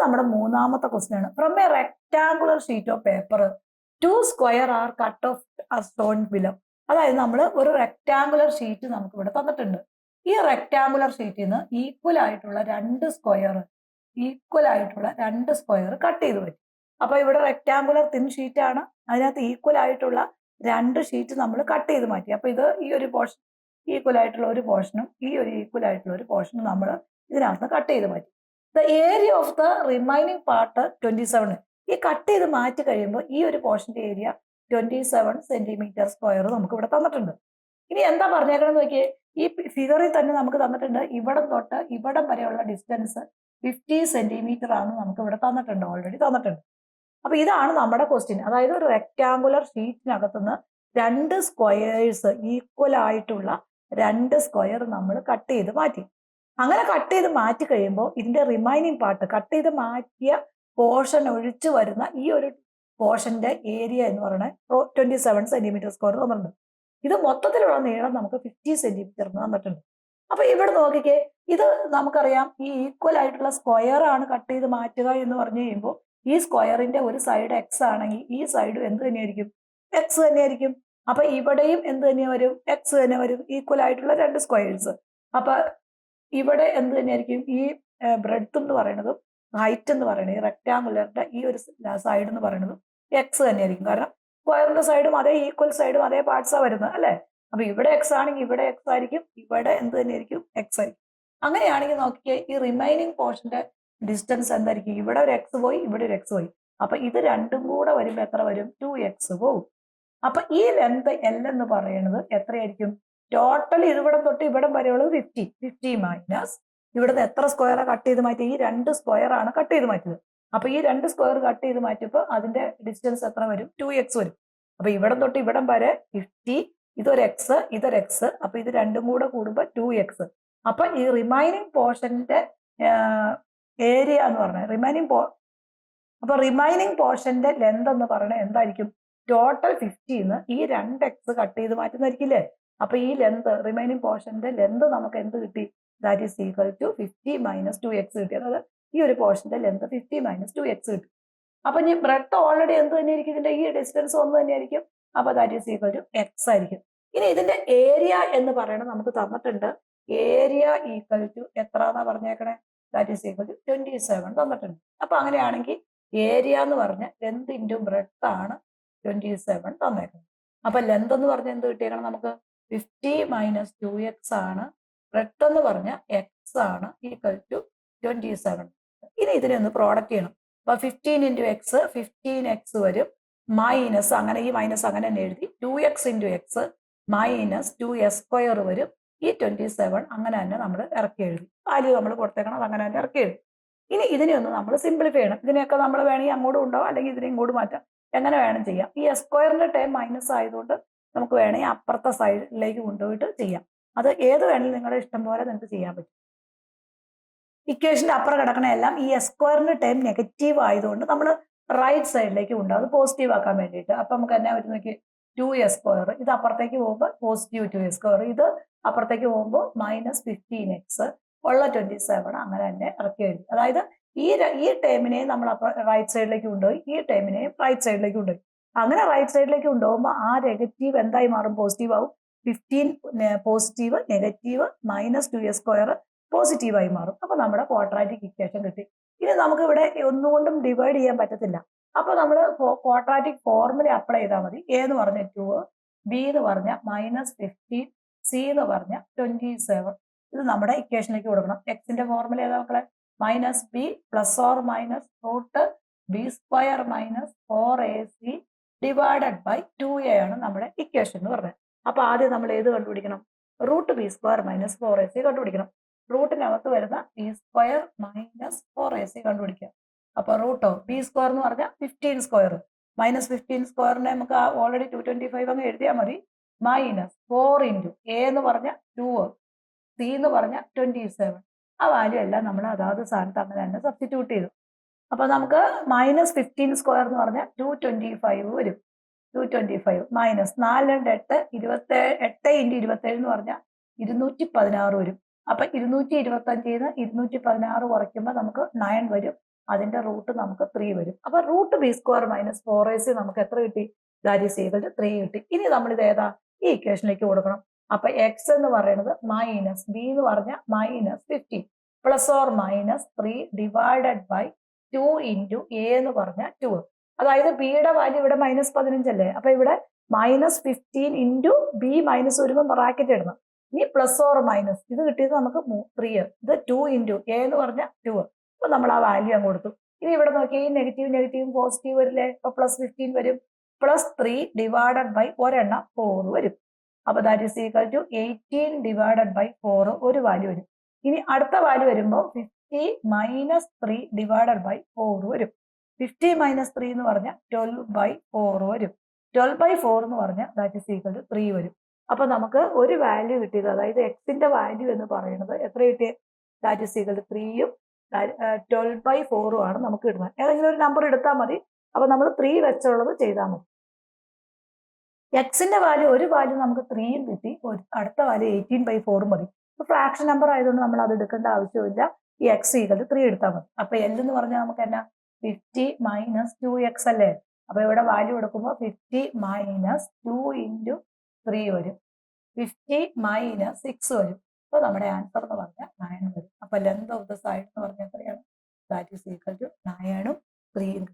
നമ്മുടെ മൂന്നാമത്തെ ക്വസ്റ്റ്യൻ ആണ്. From a rectangular sheet of paper 2 square are cut off shown below. അതായത് നമ്മൾ ഒരു റെക്ടാങ്കുലർ ഷീറ്റ് നമുക്ക് ഇവിടെ തന്നിട്ടുണ്ട്. ഈ റെക്ടാങ്കുലർ ഷീറ്റിൽ നിന്ന് ഈക്വൽ ആയിട്ടുള്ള രണ്ട് സ്ക്വയർ കട്ട് ചെയ്ത് പറ്റും. അപ്പൊ ഇവിടെ റെക്ടാങ്കുലർ തിൻ ഷീറ്റ് ആണ്, അതിനകത്ത് ഈക്വൽ ആയിട്ടുള്ള രണ്ട് ഷീറ്റ് നമ്മൾ കട്ട് ചെയ്ത് മാറ്റി. അപ്പൊ ഇത് ഈ ഒരു പോർഷൻ ഈക്വൽ ആയിട്ടുള്ള ഒരു പോർഷനും ഈ ഒരു ഈക്വൽ ആയിട്ടുള്ള ഒരു പോർഷനും നമ്മൾ ഇതിനകത്ത് കട്ട് ചെയ്ത് മാറ്റി. The area of the remaining part 27. ഈ കട്ട് ചെയ്ത് മാറ്റി കഴിയുമ്പോൾ ഈ ഒരു പോർഷന്റെ ഏരിയ 27 സെന്റിമീറ്റർ സ്ക്വയർ നമുക്ക് ഇവിടെ തന്നിട്ടുണ്ട്. ഇനി എന്താ പറഞ്ഞേക്കണം നോക്കിയേ, ഈ ഫിഗറിൽ തന്നെ നമുക്ക് തന്നിട്ടുണ്ട് ഇവിടം തൊട്ട് ഇവിടം വരെയുള്ള ഡിസ്റ്റൻസ് 50 സെന്റിമീറ്റർ ആണ് നമുക്ക് ഇവിടെ തന്നിട്ടുണ്ട്, ഓൾറെഡി തന്നിട്ടുണ്ട്. അപ്പൊ ഇതാണ് നമ്മുടെ ക്വസ്റ്റ്യൻ. അതായത് ഒരു റെക്ടാങ്കുലർ ഷീറ്റിനകത്തുനിന്ന് രണ്ട് സ്ക്വയേഴ്സ് ഈക്വൽ ആയിട്ടുള്ള രണ്ട് സ്ക്വയർ നമ്മൾ കട്ട് ചെയ്ത് മാറ്റി. അങ്ങനെ കട്ട് ചെയ്ത് മാറ്റി കഴിയുമ്പോൾ ഇതിന്റെ റിമൈനിങ് പാർട്ട്, കട്ട് ചെയ്ത് മാറ്റിയ പോർഷൻ ഒഴിച്ചു വരുന്ന ഈ ഒരു പോർഷന്റെ ഏരിയ എന്ന് പറയുന്നത് 27 സെന്റിമീറ്റർ സ്ക്വയർ തന്നിട്ടുണ്ട്. ഇത് മൊത്തത്തിലുള്ള നീളം നമുക്ക് 50 സെന്റിമീറ്റർ തന്നിട്ടുണ്ട്. അപ്പൊ ഇവിടെ നോക്കിക്കേ, ഇത് നമുക്കറിയാം ഈ ഈക്വൽ ആയിട്ടുള്ള സ്ക്വയർ ആണ് കട്ട് ചെയ്ത് മാറ്റുക എന്ന് പറഞ്ഞു കഴിയുമ്പോൾ ഈ സ്ക്വയറിന്റെ ഒരു സൈഡ് എക്സ് ആണെങ്കിൽ ഈ സൈഡും എന്ത് തന്നെയായിരിക്കും, എക്സ് തന്നെയായിരിക്കും. അപ്പൊ ഇവിടെയും എന്ത് തന്നെ വരും, എക്സ് തന്നെ വരും, ഈക്വൽ ആയിട്ടുള്ള രണ്ട് സ്ക്വയേഴ്സ്. അപ്പൊ ഇവിടെ എന്ത് തന്നെയായിരിക്കും, ഈ ബ്രെഡ്ത്ത് എന്ന് പറയുന്നതും ഹൈറ്റ് എന്ന് പറയുന്നത്, ഈ റെക്ടാങ്കുലറിന്റെ ഈ ഒരു സൈഡ് എന്ന് പറയുന്നതും എക്സ് തന്നെയായിരിക്കും. കാരണം സ്ക്വയറിന്റെ സൈഡും അതേ ഈക്വൽ സൈഡും അതേ പാർട്സാ വരുന്നത് അല്ലെ. അപ്പൊ ഇവിടെ എക്സ് ആണെങ്കിൽ ഇവിടെ എക്സ് ആയിരിക്കും, ഇവിടെ എന്ത് തന്നെയായിരിക്കും, എക്സ് ആയിരിക്കും. അങ്ങനെയാണെങ്കിൽ നോക്കിയേ, ഈ റിമൈനിങ് പോർഷന്റെ ഡിസ്റ്റൻസ് എന്തായിരിക്കും, ഇവിടെ ഒരു എക്സ് പോയി ഇവിടെ ഒരു എക്സ് പോയി. അപ്പൊ ഇത് രണ്ടും കൂടെ വരുമ്പോൾ എത്ര വരും, 2x പോകും. അപ്പൊ ഈ ലെന്ത് എൽ എന്ന് പറയുന്നത് എത്രയായിരിക്കും, ടോട്ടൽ ഇവിടം തൊട്ട് ഇവിടം വരെയുള്ളത് 50 മൈനസ് ഇവിടുന്ന് എത്ര സ്ക്വയറാണ് കട്ട് ചെയ്ത് മാറ്റി, ഈ രണ്ട് സ്ക്വയർ ആണ് കട്ട് ചെയ്ത് മാറ്റിയത്. അപ്പൊ ഈ രണ്ട് സ്ക്വയർ കട്ട് ചെയ്ത് മാറ്റിയപ്പോൾ അതിന്റെ ഡിസ്റ്റൻസ് എത്ര വരും, 2x വരും. അപ്പൊ ഇവിടം തൊട്ട് ഇവിടം വരെ 50, ഇതൊരു എക്സ് ഇതൊരു എക്സ്, അപ്പൊ ഇത് രണ്ടും കൂടെ കൂടുമ്പോൾ 2x. അപ്പൊ ഈ റിമൈനിങ് പോർഷന്റെ ഏരിയ എന്ന് പറഞ്ഞത് റിമൈനിങ് പോർഷന്റെ ലെന്ത് എന്ന് പറയുന്നത് എന്തായിരിക്കും, ടോട്ടൽ 50ന്ന് ഈ 2x കട്ട് ചെയ്ത് മാറ്റുന്നതായിരിക്കില്ലേ. അപ്പൊ ഈ ലെന്ത്, റിമൈനിങ് പോർഷന്റെ ലെന്ത് നമുക്ക് എന്ത് കിട്ടി, that is equal to 50 minus 2x കിട്ടി. അതായത് ഈ ഒരു പോർഷന്റെ ലെന്ത് 50 മൈനസ് 2x കിട്ടി. അപ്പൊ ഈ ബ്രെഡ്ത്ത് ഓൾറെഡി എന്ത് തന്നെയായിരിക്കും, ഇതിന്റെ ഈ ഡിസ്റ്റൻസ് ഒന്ന് തന്നെയായിരിക്കും. അപ്പൊ that is equal to X ആയിരിക്കും. ഇനി ഇതിന്റെ ഏരിയ എന്ന് പറയുന്നത് നമുക്ക് തന്നിട്ടുണ്ട്. ഏരിയ ഈക്വൽ ടു എത്ര എന്നാ പറഞ്ഞേക്കണേ, ദാറ്റ് ഈസ് ഈക്വൽ ടു 27 തന്നിട്ടുണ്ട്. അപ്പൊ അങ്ങനെയാണെങ്കിൽ ഏരിയ എന്ന് പറഞ്ഞ ലെന്ത് ഇൻറ്റു ബ്രെഡ്ത്ത് ആണ് 27 തന്നേക്കുന്നത്. അപ്പൊ ലെന്ത് എന്ന് പറഞ്ഞാൽ എന്ത് കിട്ടിയേക്കണം നമുക്ക്, 50 മൈനസ് 2x ആണ്. ബ്രെഡ്ത്ത് എന്ന് പറഞ്ഞ എക്സ് ആണ്, ഈക്വൽ ടു 27. ഇനി ഇതിനെ ഒന്ന് പ്രോഡക്റ്റ് ചെയ്യണം. അപ്പൊ 15 ഇൻറ്റു എക്സ് 15x വരും, മൈനസ് അങ്ങനെ ഈ മൈനസ് അങ്ങനെ തന്നെ എഴുതി 2x into X minus 2s square വരും. ഈ 27 അങ്ങനെ തന്നെ നമ്മൾ ഇറക്കി എഴുതി, വാല്യൂ നമ്മൾ കൊടുത്തേക്കണം, അത് അങ്ങനെ തന്നെ ഇറക്കി എഴുതി. ഇനി ഇതിനെ ഒന്ന് നമ്മൾ സിംപ്ലിഫൈ ചെയ്യണം. ഇതിനെയൊക്കെ നമ്മൾ വേണമെങ്കിൽ അങ്ങോട്ടും ഉണ്ടാവും, അല്ലെങ്കിൽ ഇതിനെ ഇങ്ങോട്ട് മാറ്റാം, എങ്ങനെ വേണം ചെയ്യാം. ഈ എസ് സ്ക്വയറിന്റെ ടൈം മൈനസ് ആയതുകൊണ്ട് നമുക്ക് വേണമെങ്കിൽ അപ്പുറത്തെ സൈഡിലേക്ക് കൊണ്ടുപോയിട്ട് ചെയ്യാം. അത് ഏത് വേണമെങ്കിലും നിങ്ങളുടെ ഇഷ്ടം പോലെ നിങ്ങൾക്ക് ചെയ്യാൻ പറ്റും. ഇക്വേഷന്റെ അപ്പുറം കിടക്കണ എല്ലാം ഈ എസ് സ്ക്വയറിന്റെ ടൈം നെഗറ്റീവ് ആയതുകൊണ്ട് നമ്മൾ റൈറ്റ് സൈഡിലേക്ക് കൊണ്ടുപോകും, അത് പോസിറ്റീവ് ആക്കാൻ വേണ്ടിയിട്ട്. അപ്പൊ നമുക്ക് എന്നാ പറ്റും നോക്കി, 2s സ്ക്വയർ, ഇത് അപ്പുറത്തേക്ക് പോകുമ്പോൾ പോസിറ്റീവ് 2s സ്ക്വയർ, ഇത് അപ്പുറത്തേക്ക് പോകുമ്പോൾ മൈനസ് 15x ഉള്ള 27 അങ്ങനെ തന്നെ ഇറക്കി എഴുതി. അതായത് ഈ ടേമിനെയും നമ്മൾ റൈറ്റ് സൈഡിലേക്ക് കൊണ്ടുപോയി, ഈ ടേമിനെയും റൈറ്റ് സൈഡിലേക്ക് കൊണ്ടുപോയി. അങ്ങനെ റൈറ്റ് സൈഡിലേക്ക് കൊണ്ടുപോകുമ്പോൾ ആ നെഗറ്റീവ് എന്തായി മാറും, പോസിറ്റീവ് ആവും. 15 positive, negative minus 2s square പോസിറ്റീവായി മാറും. അപ്പൊ നമ്മുടെ ക്വാഡ്രാറ്റിക് ഇക്വേഷൻ കിട്ടി. ഇനി നമുക്ക് ഇവിടെ ഒന്നുകൊണ്ടും ഡിവൈഡ് ചെയ്യാൻ പറ്റത്തില്ല. അപ്പൊ നമ്മൾ ക്വാഡ്രാറ്റിക് ഫോർമുല അപ്ലൈ ചെയ്താൽ മതി. എ എന്ന് പറഞ്ഞ 2, ബി എന്ന് പറഞ്ഞ മൈനസ് 15, സി എന്ന് പറഞ്ഞ 27. ഇത് നമ്മുടെ ഇക്വേഷനിലേക്ക് കൊടുക്കണം. എക്സിന്റെ ഫോർമുല ഏതാ മക്കളെ, minus B plus or minus root B square minus 4ac divided by 2a ആണ് നമ്മുടെ ഇക്വേഷൻ എന്ന് പറഞ്ഞത്. അപ്പൊ ആദ്യം നമ്മൾ ഏത് കണ്ടുപിടിക്കണം, root B square minus 4ac കണ്ടുപിടിക്കണം. റൂട്ടിനകത്ത് വരുന്ന ബി സ്ക്വയർ മൈനസ് 4ac കണ്ടുപിടിക്കുക. അപ്പൊ റൂട്ട് ഓഫ് ബി സ്ക്വയർ എന്ന് പറഞ്ഞാൽ 15 സ്ക്വയർ മൈനസ് 15 സ്ക്വയറിനെ നമുക്ക് ഓൾറെഡി 225 അങ്ങ് എഴുതിയാൽ മതി. മൈനസ് 4 ഇൻറ്റു എ എന്ന് പറഞ്ഞ 2, സി എന്ന് പറഞ്ഞ 27. ആ വാല്യൂ എല്ലാം നമ്മൾ അതാത് സ്ഥാനത്ത് അങ്ങനെ തന്നെ സബ്സ്റ്റിറ്റ്യൂട്ട് ചെയ്തു. അപ്പൊ നമുക്ക് മൈനസ് 15 സ്ക്വയർ എന്ന് പറഞ്ഞാൽ 225 വരും. 225 മൈനസ് 4 2 8 27, 8 ഇൻറ്റു 27 എന്ന് പറഞ്ഞാൽ 216 വരും. അപ്പൊ 225 216 കുറയ്ക്കുമ്പോൾ നമുക്ക് 9 വരും. അതിന്റെ റൂട്ട് നമുക്ക് 3 വരും. അപ്പൊ root B square minus 4ac നമുക്ക് എത്ര കിട്ടി? ദാറ്റ് ഈസ് ഈക്വൽ ടു 3 കിട്ടി. ഇനി നമ്മൾ ഇത് ഏതാ ഈ ഇക്വേഷനിലേക്ക് കൊടുക്കണം. അപ്പൊ എക്സ് എന്ന് പറയുന്നത് മൈനസ് ബി എന്ന് പറഞ്ഞ minus 15 plus or minus 3 divided by 2 into A എന്ന് പറഞ്ഞ 2. അതായത് ബിയുടെ വാല്യൂ ഇവിടെ മൈനസ് 15 അല്ലേ? അപ്പൊ ഇവിടെ മൈനസ് 15 ഇൻറ്റു ബി മൈനസ് വരുമ്പോൾ ബ്രാക്കറ്റ് ഇടണം. ഇനി പ്ലസ് ഓർ മൈനസ് ഇത് കിട്ടിയത് നമുക്ക് 3, ഇത് 2 ഇൻറ്റു എ എന്ന് പറഞ്ഞ 2. അപ്പൊ നമ്മൾ ആ വാല്യൂ അങ്ങ് കൊടുത്തു. ഇനി ഇവിടെ നോക്കി ഈ നെഗറ്റീവും പോസിറ്റീവ് വരില്ലേ? അപ്പൊ പ്ലസ് 15 വരും. പ്ലസ് 3 ഡിവൈഡഡ് ബൈ ഒരെണ്ണം 4 വരും. അപ്പൊ that is equal to 18 divided by 4 ഒരു വാല്യൂ വരും. ഇനി അടുത്ത വാല്യൂ വരുമ്പോൾ 50 മൈനസ് 3 ഡിവൈഡഡ് ബൈ 4 വരും. 50 മൈനസ് 3 എന്ന് പറഞ്ഞാൽ 12 ബൈ 4 വരും. 12 ബൈ 4 എന്ന് പറഞ്ഞാൽ ദാറ്റ് ഈസ് ഈക്വൽ ടു 3 വരും. അപ്പൊ നമുക്ക് ഒരു വാല്യൂ കിട്ടിയത്, അതായത് എക്സിന്റെ വാല്യൂ എന്ന് പറയുന്നത് എത്ര കിട്ടിയത്? ദാറ്റ് ഈസ് ഈക്വൽ ടു 3ഉം 12 ബൈ 4ഉം ആണ് നമുക്ക് കിട്ടുന്നത്. ഏതെങ്കിലും ഒരു നമ്പർ എടുത്താൽ മതി. അപ്പൊ നമ്മൾ 3 വെച്ചുള്ളത് ചെയ്താൽ മതി. എക്സിന്റെ വാല്യൂ ഒരു വാല്യൂ നമുക്ക് 3ഉം കിട്ടി, അടുത്ത വാല്യൂ 18 ബൈ 4ഉം മതി. ഫ്രാക്ഷൻ നമ്പർ ആയതുകൊണ്ട് നമ്മൾ അത് എടുക്കേണ്ട ആവശ്യമില്ല. ഈ എക്സ് ഈക്വൽ ടു 3 എടുത്താൽ മതി. അപ്പൊ എൽ എന്ന് പറഞ്ഞാൽ നമുക്ക് എന്നാ 50 മൈനസ് 2x അല്ലേ? അപ്പൊ ഇവിടെ വാല്യൂ എടുക്കുമ്പോൾ 50 മൈനസ് 2 ഇൻറ്റു 3 വരും. 50 മൈനസ് 6 വരും. അപ്പൊ നമ്മുടെ ആൻസർ എന്ന് പറഞ്ഞാൽ 9 വരും. അപ്പൊ ലെങ്ത് ഓഫ് ദ സൈഡ് എന്ന് പറഞ്ഞാൽ എത്രയാണ്? ദാറ്റ് ഈസ് ഈക്വൽ ടു 9ഉം 3ഉം.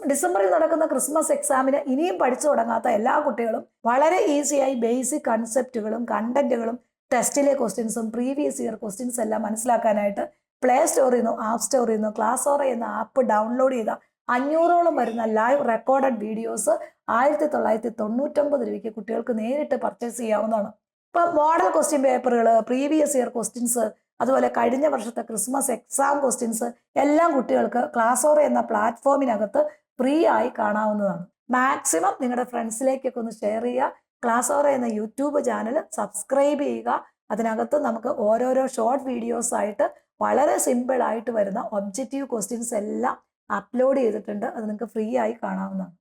ഡിസംബറിൽ നടക്കുന്ന ക്രിസ്മസ് എക്സാമിന് ഇനിയും പഠിച്ചു തുടങ്ങാത്ത എല്ലാ കുട്ടികളും വളരെ ഈസിയായി ബേസിക് കൺസെപ്റ്റുകളും കണ്ടന്റുകളും ടെസ്റ്റിലെ ക്വസ്റ്റ്യൻസും പ്രീവിയസ് ഇയർ ക്വസ്റ്റ്യൻസ് എല്ലാം മനസ്സിലാക്കാനായിട്ട് പ്ലേ സ്റ്റോറിൽ നിന്നോ ആപ്പ് സ്റ്റോറിൽ നിന്നോ ക്ലാസ്സോറ എന്ന ആപ്പ് ഡൗൺലോഡ് ചെയ്ത 500ഓളം വരുന്ന ലൈവ് റെക്കോർഡഡ് വീഡിയോസ് 1999 രൂപയ്ക്ക് കുട്ടികൾക്ക് നേരിട്ട് പർച്ചേസ് ചെയ്യാവുന്നതാണ്. ഇപ്പം മോഡൽ ക്വസ്റ്റ്യൻ പേപ്പറുകൾ, പ്രീവിയസ് ഇയർ ക്വസ്റ്റ്യൻസ്, അതുപോലെ കഴിഞ്ഞ വർഷത്തെ ക്രിസ്മസ് എക്സാം ക്വസ്റ്റ്യൻസ് എല്ലാം കുട്ടികൾക്ക് ക്ലാസ്സോറ എന്ന പ്ലാറ്റ്ഫോമിനകത്ത് ഫ്രീ ആയി കാണാവുന്നതാണ്. മാക്സിമം നിങ്ങളുടെ ഫ്രണ്ട്സിലേക്കൊക്കെ ഒന്ന് ഷെയർ ചെയ്യുക. ക്ലാസ്സോറ എന്ന യൂട്യൂബ് ചാനൽ സബ്സ്ക്രൈബ് ചെയ്യുക. അതിനകത്ത് നമുക്ക് ഓരോരോ ഷോർട്ട് വീഡിയോസ് ആയിട്ട് വളരെ സിമ്പിൾ ആയിട്ട് വരുന്ന ഒബ്ജക്റ്റീവ് ക്വസ്റ്റ്യൻസ് എല്ലാം അപ്ലോഡ് ചെയ്തിട്ടുണ്ട്. അത് നിങ്ങൾക്ക് ഫ്രീ ആയി കാണാവുന്നതാണ്.